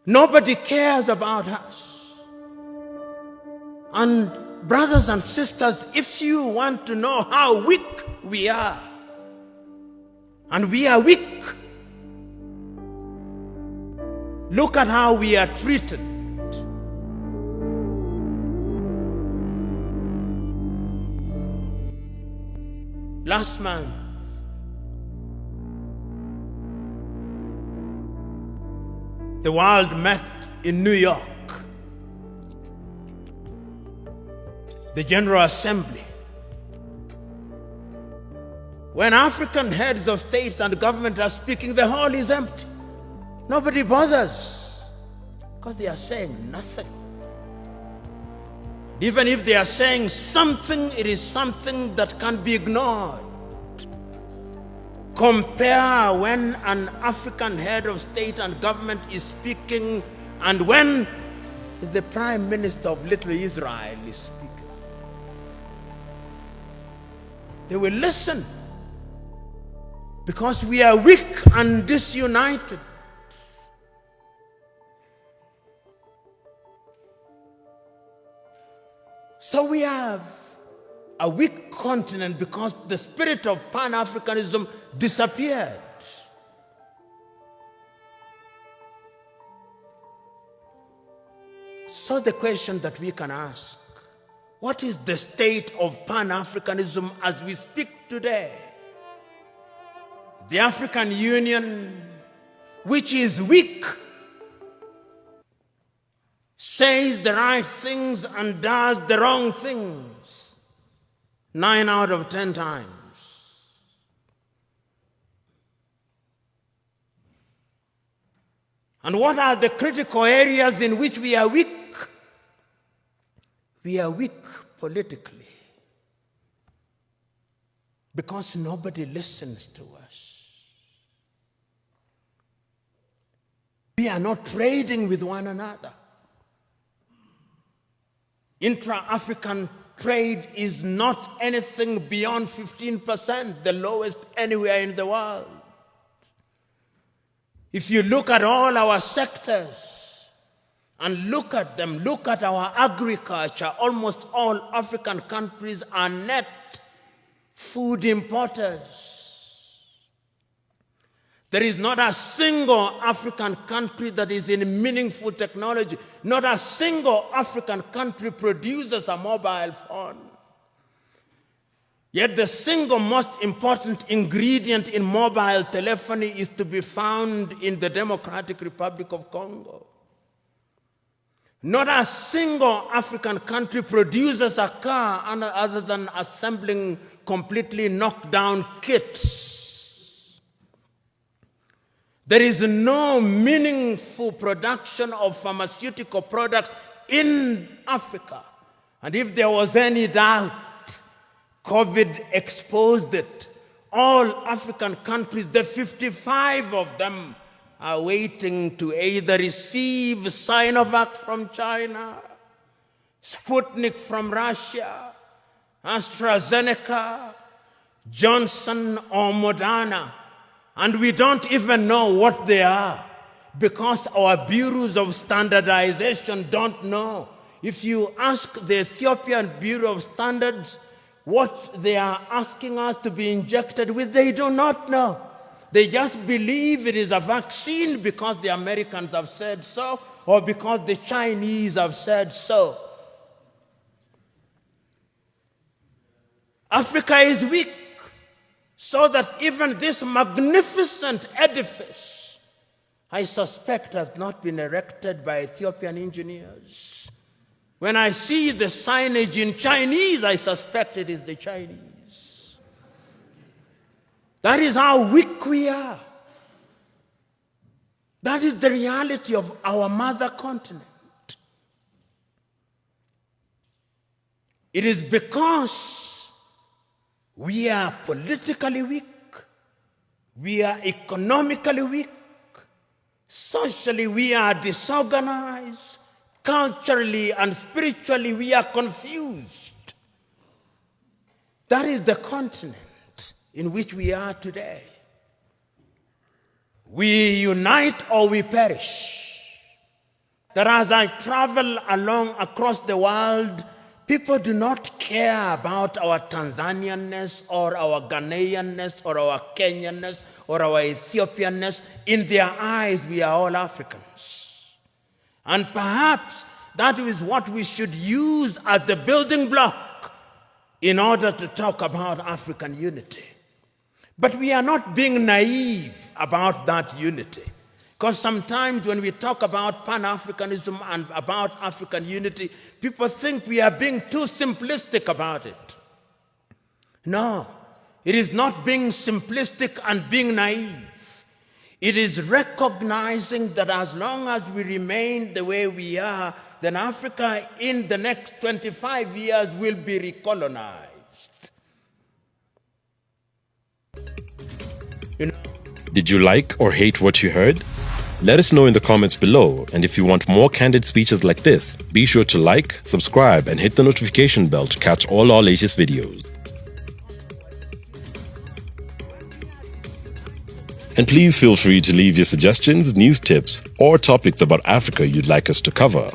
Nobody cares about us. And brothers and sisters, if you want to know how weak we are, and we are weak, look at how we are treated. Last month, the world met in New York. The General Assembly. When African heads of states and government are speaking, the hall is empty. Nobody bothers because they are saying nothing. Even if they are saying something, it is something that can be ignored. Compare when an African head of state and government is speaking and when the Prime Minister of Little Israel is speaking. They will listen because we are weak and disunited. So we have a weak continent because the spirit of Pan-Africanism disappeared. So the question that we can ask, what is the state of Pan-Africanism as we speak today? The African Union, which is weak, says the right things and does the wrong things 9 out of 10 times. And what are the critical areas in which we are weak? We are weak politically because nobody listens to us. We are not trading with one another. Intra-African trade is not anything beyond 15%, the lowest anywhere in the world. If you look at all our sectors and look at them, look at our agriculture, almost all African countries are net food importers. There is not a single African country that is in meaningful technology. Not a single African country produces a mobile phone. Yet the single most important ingredient in mobile telephony is to be found in the Democratic Republic of Congo. Not a single African country produces a car other than assembling completely knocked down kits. There is no meaningful production of pharmaceutical products in Africa. And if there was any doubt, COVID exposed it. All African countries, the 55 of them, are waiting to either receive Sinovac from China, Sputnik from Russia, AstraZeneca, Johnson or Moderna. And we don't even know what they are because our bureaus of standardization don't know. If you ask the Ethiopian Bureau of Standards what they are asking us to be injected with, they do not know. They just believe it is a vaccine because the Americans have said so or because the Chinese have said so. Africa is weak. So that even this magnificent edifice, I suspect, has not been erected by Ethiopian engineers. When I see the signage in Chinese, I suspect it is the Chinese. That is how weak we are. That is the reality of our mother continent. It is because we are politically weak, we are economically weak, socially we are disorganized, culturally and spiritually we are confused. That is the continent in which we are today. We unite or we perish. that as I travel along across the world, people do not care about our Tanzanianness or our Ghanaianness or our Kenyanness or our Ethiopianness. In their eyes, we are all Africans. And perhaps that is what we should use as the building block in order to talk about African unity. But we are not being naive about that unity. Because sometimes when we talk about Pan-Africanism and about African unity, people think we are being too simplistic about it. No, it is not being simplistic and being naive. It is recognizing that as long as we remain the way we are, then Africa in the next 25 years will be recolonized. Did you like or hate what you heard? Let us know in the comments below, and if you want more candid speeches like this, be sure to like, subscribe, and hit the notification bell to catch all our latest videos. And please feel free to leave your suggestions, news tips, or topics about Africa you'd like us to cover.